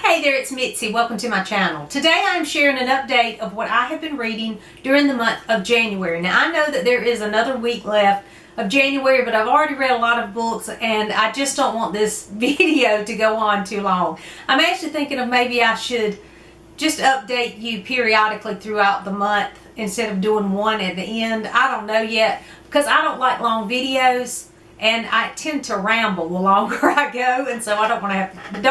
Hey there, it's Mitzi. Welcome to my channel. Today I'm sharing an update of what I have been reading during the month of January. Now I know that there is another week left of January, but I've already read a lot of books and I just don't want this video to go on too long. I'm actually thinking of maybe I should just update you periodically throughout the month instead of doing one at the end. I don't know yet because I don't like long videos. And I tend to ramble the longer I go, and so I don't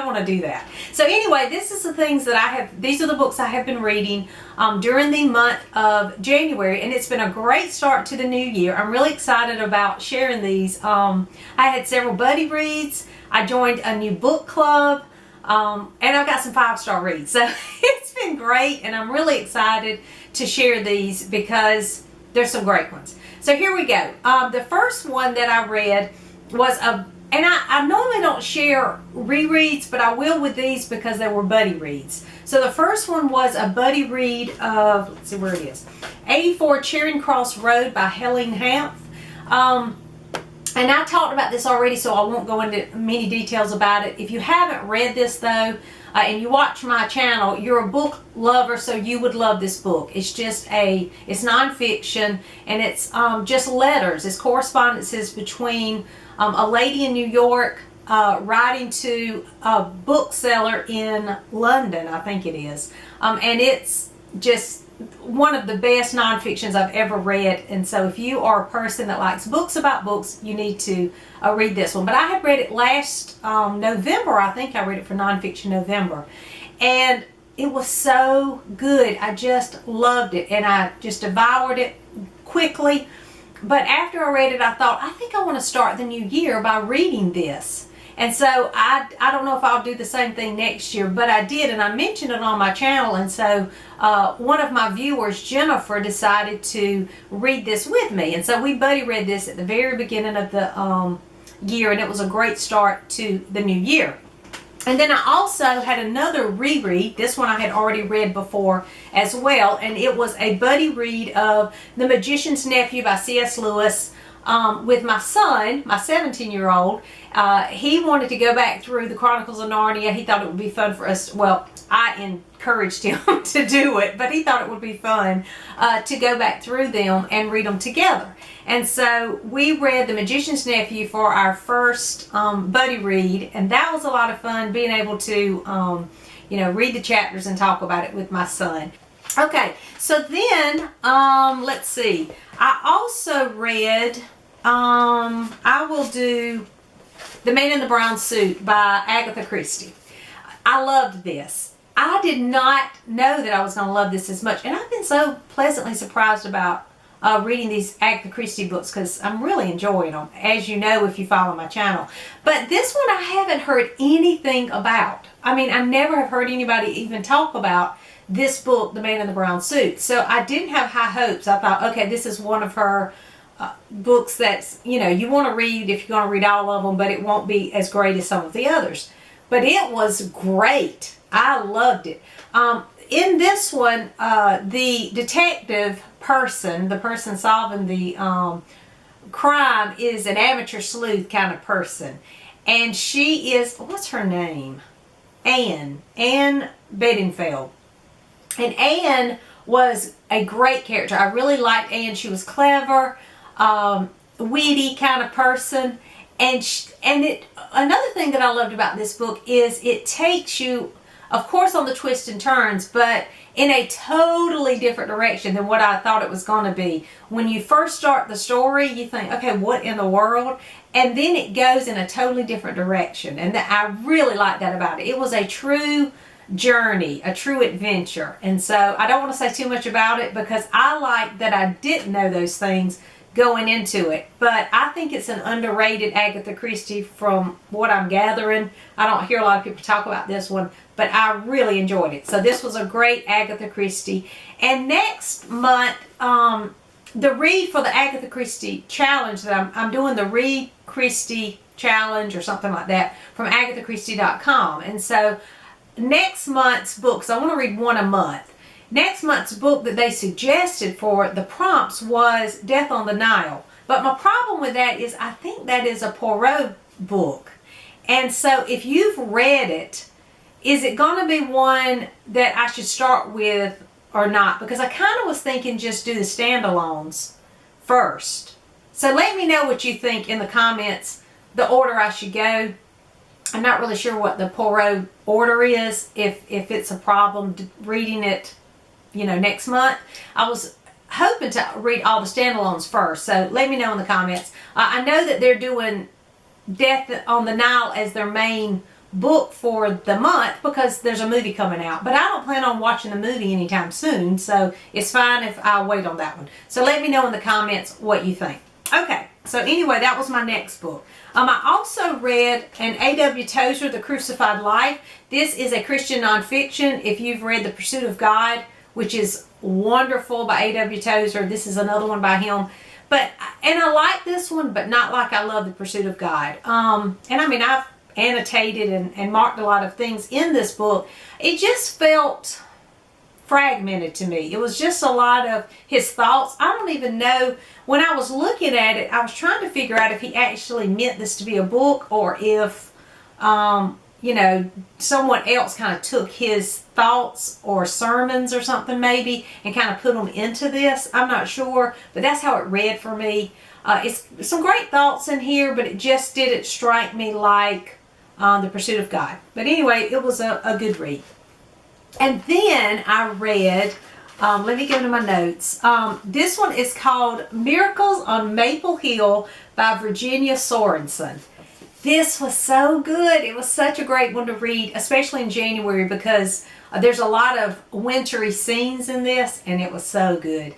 want to do that. So anyway, this is the things that these are the books I have been reading during the month of January, and it's been a great start to the new year. I'm really excited about sharing these. I had several buddy reads. I joined a new book club, and I've got some 5-star reads. So it's been great, and I'm really excited to share these because there's some great ones. So here we go. The first one that I read was and I normally don't share rereads, but I will with these because they were buddy reads. So the first one was a buddy read of, let's see where it is, 84 Cheering Crossroad by Helene, Hanff. And I talked about this already, so I won't go into many details about it. If you haven't read this though, and you watch my channel, you're a book lover, so you would love this book. It's just it's nonfiction, and it's just letters. It's correspondences between a lady in New York writing to a bookseller in London, I think it is. And it's just one of the best nonfictions I've ever read, and so if you are a person that likes books about books, you need to read this one. But I had read it last November. I think I read it for Nonfiction November, and it was so good. I just loved it, and I just devoured it quickly. But after I read it, I thought, I think I want to start the new year by reading this. And so I don't know if I'll do the same thing next year, but I did, and I mentioned it on my channel. And so one of my viewers, Jennifer, decided to read this with me. And so we buddy read this at the very beginning of the year, and it was a great start to the new year. And then I also had another reread. This one I had already read before as well, and it was a buddy read of The Magicians Nephew by C.S. Lewis. With my son, my 17-year-old, he wanted to go back through the Chronicles of Narnia. He thought it would be fun for us. Well, I encouraged him to do it, but he thought it would be fun to go back through them and read them together. And so we read The Magician's Nephew for our first buddy read, and that was a lot of fun, being able to read the chapters and talk about it with my son. Okay, so then, let's see. I also read, I will do The Man in the Brown Suit by Agatha Christie. I loved this. I did not know that I was going to love this as much, and I've been so pleasantly surprised about reading these Agatha Christie books because I'm really enjoying them, as you know if you follow my channel. But this one I haven't heard anything about. I mean, I never have heard anybody even talk about this book, The Man in the Brown Suit. So I didn't have high hopes. I thought, okay, this is one of her books that's, you want to read if you're going to read all of them, but it won't be as great as some of the others. But it was great. I loved it. In this one, the detective person, the person solving the crime, is an amateur sleuth kind of person. And she is, what's her name? Anne Bedingfield. And Anne was a great character. I really liked Anne. She was clever, witty kind of person. And another thing that I loved about this book is it takes you, of course, on the twists and turns, but in a totally different direction than what I thought it was going to be. When you first start the story, you think, okay, what in the world? And then it goes in a totally different direction. And I really liked that about it. It was a true journey, a true adventure. And so I don't want to say too much about it because I like that I didn't know those things going into it. But I think it's an underrated Agatha Christie from what I'm gathering. I don't hear a lot of people talk about this one, but I really enjoyed it. So this was a great Agatha Christie. And next month, the read for the Agatha Christie challenge that I'm doing, the Read Christie challenge or something like that from agathachristie.com. And so next month's books, I want to read one a month. Next month's book that they suggested for the prompts was Death on the Nile. But my problem with that is I think that is a Poirot book. And so if you've read it, is it going to be one that I should start with or not? Because I kind of was thinking just do the standalones first. So let me know what you think in the comments, the order I should go. I'm not really sure what the Poirot order is, if it's a problem reading it, you know, next month. I was hoping to read all the standalones first, so let me know in the comments. I know that they're doing Death on the Nile as their main book for the month because there's a movie coming out, but I don't plan on watching the movie anytime soon, so it's fine if I wait on that one. So let me know in the comments what you think. Okay, so anyway, that was my next book. I also read an A.W. Tozer, The Crucified Life. This is a Christian nonfiction. If you've read The Pursuit of God, which is wonderful by A.W. Tozer, this is another one by him. And I like this one, but not like I love The Pursuit of God. And I mean, I've annotated and marked a lot of things in this book. It just felt fragmented to me. It was just a lot of his thoughts. I don't even know, when I was looking at it, I was trying to figure out if he actually meant this to be a book or if, you know, someone else kind of took his thoughts or sermons or something maybe and kind of put them into this. I'm not sure, but that's how it read for me. It's some great thoughts in here, but it just didn't strike me like The Pursuit of God. But anyway, it was a good read. And then I read, let me go to my notes. This one is called Miracles on Maple Hill by Virginia Sorensen. This was so good. It was such a great one to read, especially in January, because there's a lot of wintry scenes in this, and it was so good.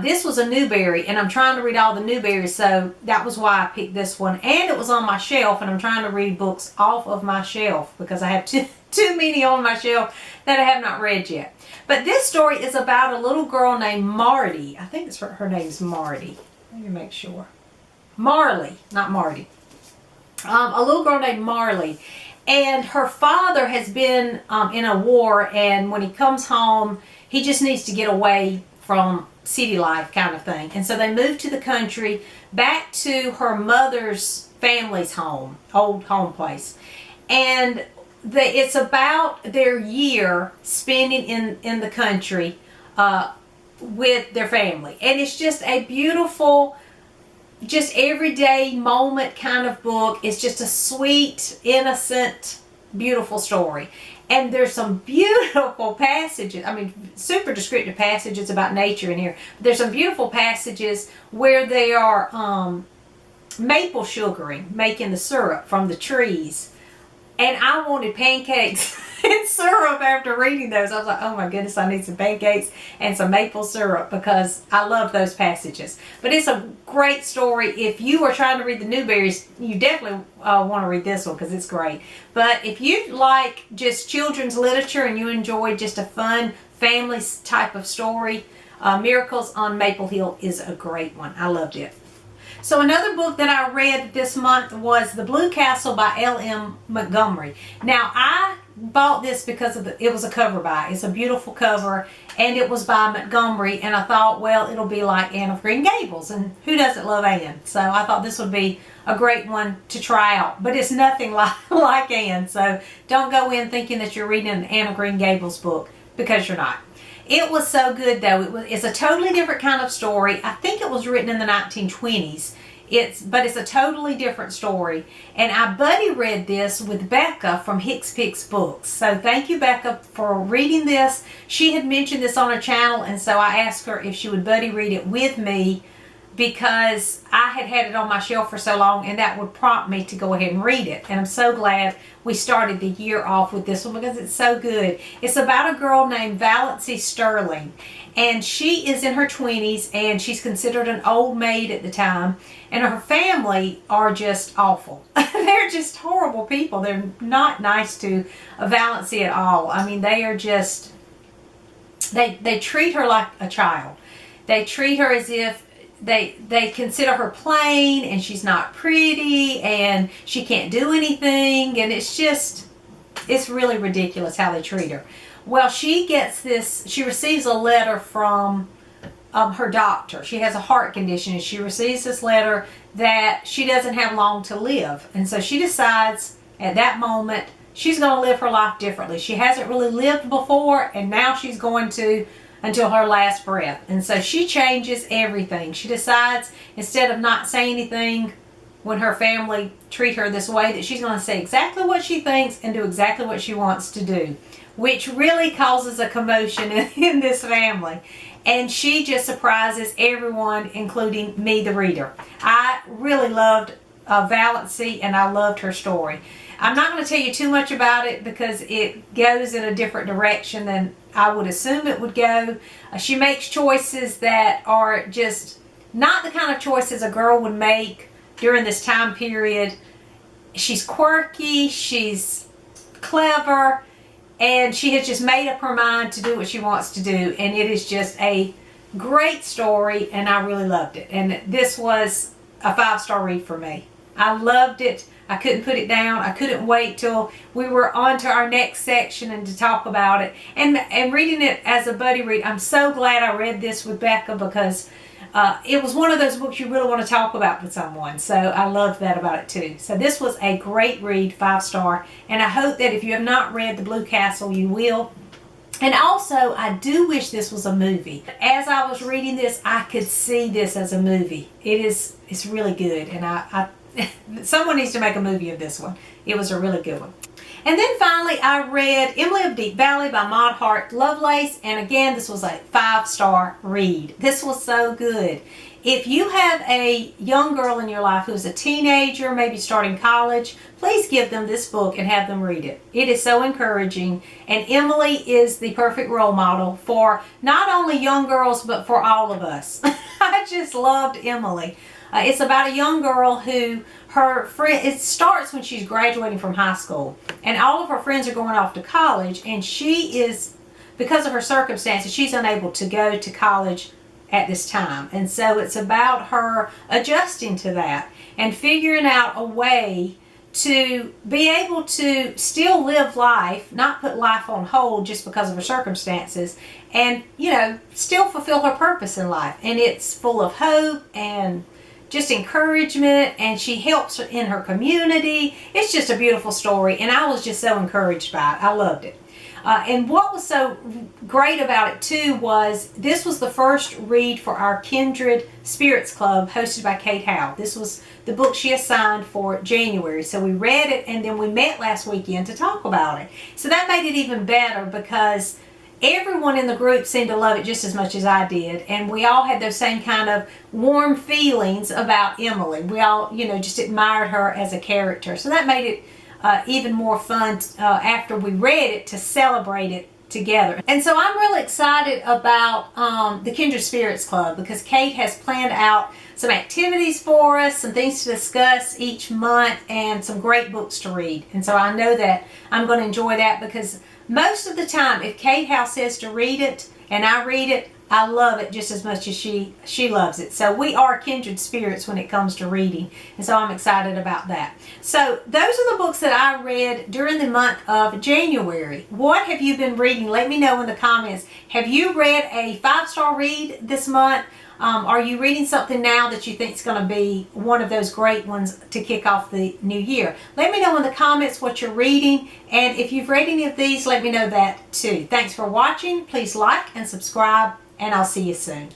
This was a Newbery, and I'm trying to read all the Newberries, so that was why I picked this one. And it was on my shelf, and I'm trying to read books off of my shelf because I have too many on my shelf that I have not read yet. But this story is about a little girl named Marty. I think her name's Marty. Let me make sure. Marley, not Marty. A little girl named Marley. And her father has been in a war, and when he comes home, he just needs to get away from city life kind of thing. And so they moved to the country, back to her mother's family's home, old home place. And it's about their year spending in the country with their family. And it's just a beautiful, just everyday moment kind of book. It's just a sweet, innocent, beautiful story. And there's some beautiful passages, I mean, super descriptive passages about nature in here. But there's some beautiful passages where they are maple sugaring, making the syrup from the trees. And I wanted pancakes and syrup after reading those. I was like, oh my goodness, I need some pancakes and some maple syrup because I love those passages. But it's a great story. If you are trying to read the Newberries, you definitely want to read this one because it's great. But if you like just children's literature and you enjoy just a fun family type of story, Miracles on Maple Hill is a great one. I loved it. So another book that I read this month was The Blue Castle by L.M. Montgomery. Now, I bought this because it was a cover by. It's a beautiful cover, and it was by Montgomery, and I thought, well, it'll be like Anne of Green Gables, and who doesn't love Anne? So I thought this would be a great one to try out, but it's nothing like Anne, so don't go in thinking that you're reading an Anne of Green Gables book, because you're not. It was so good, though. It's a totally different kind of story. I think it was written in the 1920s. But it's a totally different story. And I buddy read this with Becca from Hicks Picks Books. So thank you, Becca, for reading this. She had mentioned this on her channel, and so I asked her if she would buddy read it with me because I had had it on my shelf for so long, and that would prompt me to go ahead and read it. And I'm so glad we started the year off with this one because it's so good. It's about a girl named Valency Sterling, and she is in her 20s, and she's considered an old maid at the time, and her family are just awful. They're just horrible people. They're not nice to Valency at all. I mean, they are just, they treat her like a child. They treat her as if they consider her plain, and she's not pretty, and she can't do anything, and it's really ridiculous how they treat her. Well, she receives a letter from her doctor. She has a heart condition, and she receives this letter that she doesn't have long to live, and so she decides at that moment she's going to live her life differently. She hasn't really lived before, and now she's going to until her last breath. And so she changes everything. She decides, instead of not saying anything when her family treat her this way, that she's going to say exactly what she thinks and do exactly what she wants to do, which really causes a commotion in this family. And she just surprises everyone, including me, the reader. I really loved Valency, and I loved her story. I'm not going to tell you too much about it because it goes in a different direction than I would assume it would go. She makes choices that are just not the kind of choices a girl would make during this time period. She's quirky, she's clever, and she has just made up her mind to do what she wants to do. And it is just a great story, and I really loved it. And this was a 5-star read for me. I loved it. I couldn't put it down. I couldn't wait till we were on to our next section and to talk about it. And reading it as a buddy read, I'm so glad I read this with Becca, because it was one of those books you really want to talk about with someone. So I loved that about it too. So this was a great read, 5-star. And I hope that if you have not read The Blue Castle, you will. And also, I do wish this was a movie. As I was reading this, I could see this as a movie. It's really good. And someone needs to make a movie of this one. It was a really good one. And then finally, I read Emily of Deep Valley by Maud Hart Lovelace. And again, this was a 5-star read. This was so good. If you have a young girl in your life who's a teenager, maybe starting college, please give them this book and have them read it. It is so encouraging. And Emily is the perfect role model for not only young girls, but for all of us. I just loved Emily. It's about a young girl who her friend, it starts when she's graduating from high school, and all of her friends are going off to college, and she is, because of her circumstances, she's unable to go to college at this time. And so it's about her adjusting to that and figuring out a way to be able to still live life, not put life on hold just because of her circumstances, and, you know, still fulfill her purpose in life. And it's full of hope and just encouragement, and she helps her in her community. It's just a beautiful story, and I was just so encouraged by it. I loved it. And what was so great about it too was this was the first read for our Kindred Spirits Club hosted by Kate Howe. This was the book she assigned for January. So we read it, and then we met last weekend to talk about it. So that made it even better, because everyone in the group seemed to love it just as much as I did, and we all had those same kind of warm feelings about Emily. We all, you know, just admired her as a character. So that made it even more fun after we read it to celebrate it together. And so I'm really excited about the Kindred Spirits Club, because Kate has planned out some activities for us, some things to discuss each month, and some great books to read. And so I know that I'm going to enjoy that, because most of the time, if Kate Howe says to read it and I read it, I love it just as much as she loves it. So we are kindred spirits when it comes to reading. And so I'm excited about that. So those are the books that I read during the month of January. What have you been reading? Let me know in the comments. Have you read a 5-star read this month? Are you reading something now that you think is going to be one of those great ones to kick off the new year? Let me know in the comments what you're reading. And if you've read any of these, let me know that too. Thanks for watching. Please like and subscribe, and I'll see you soon.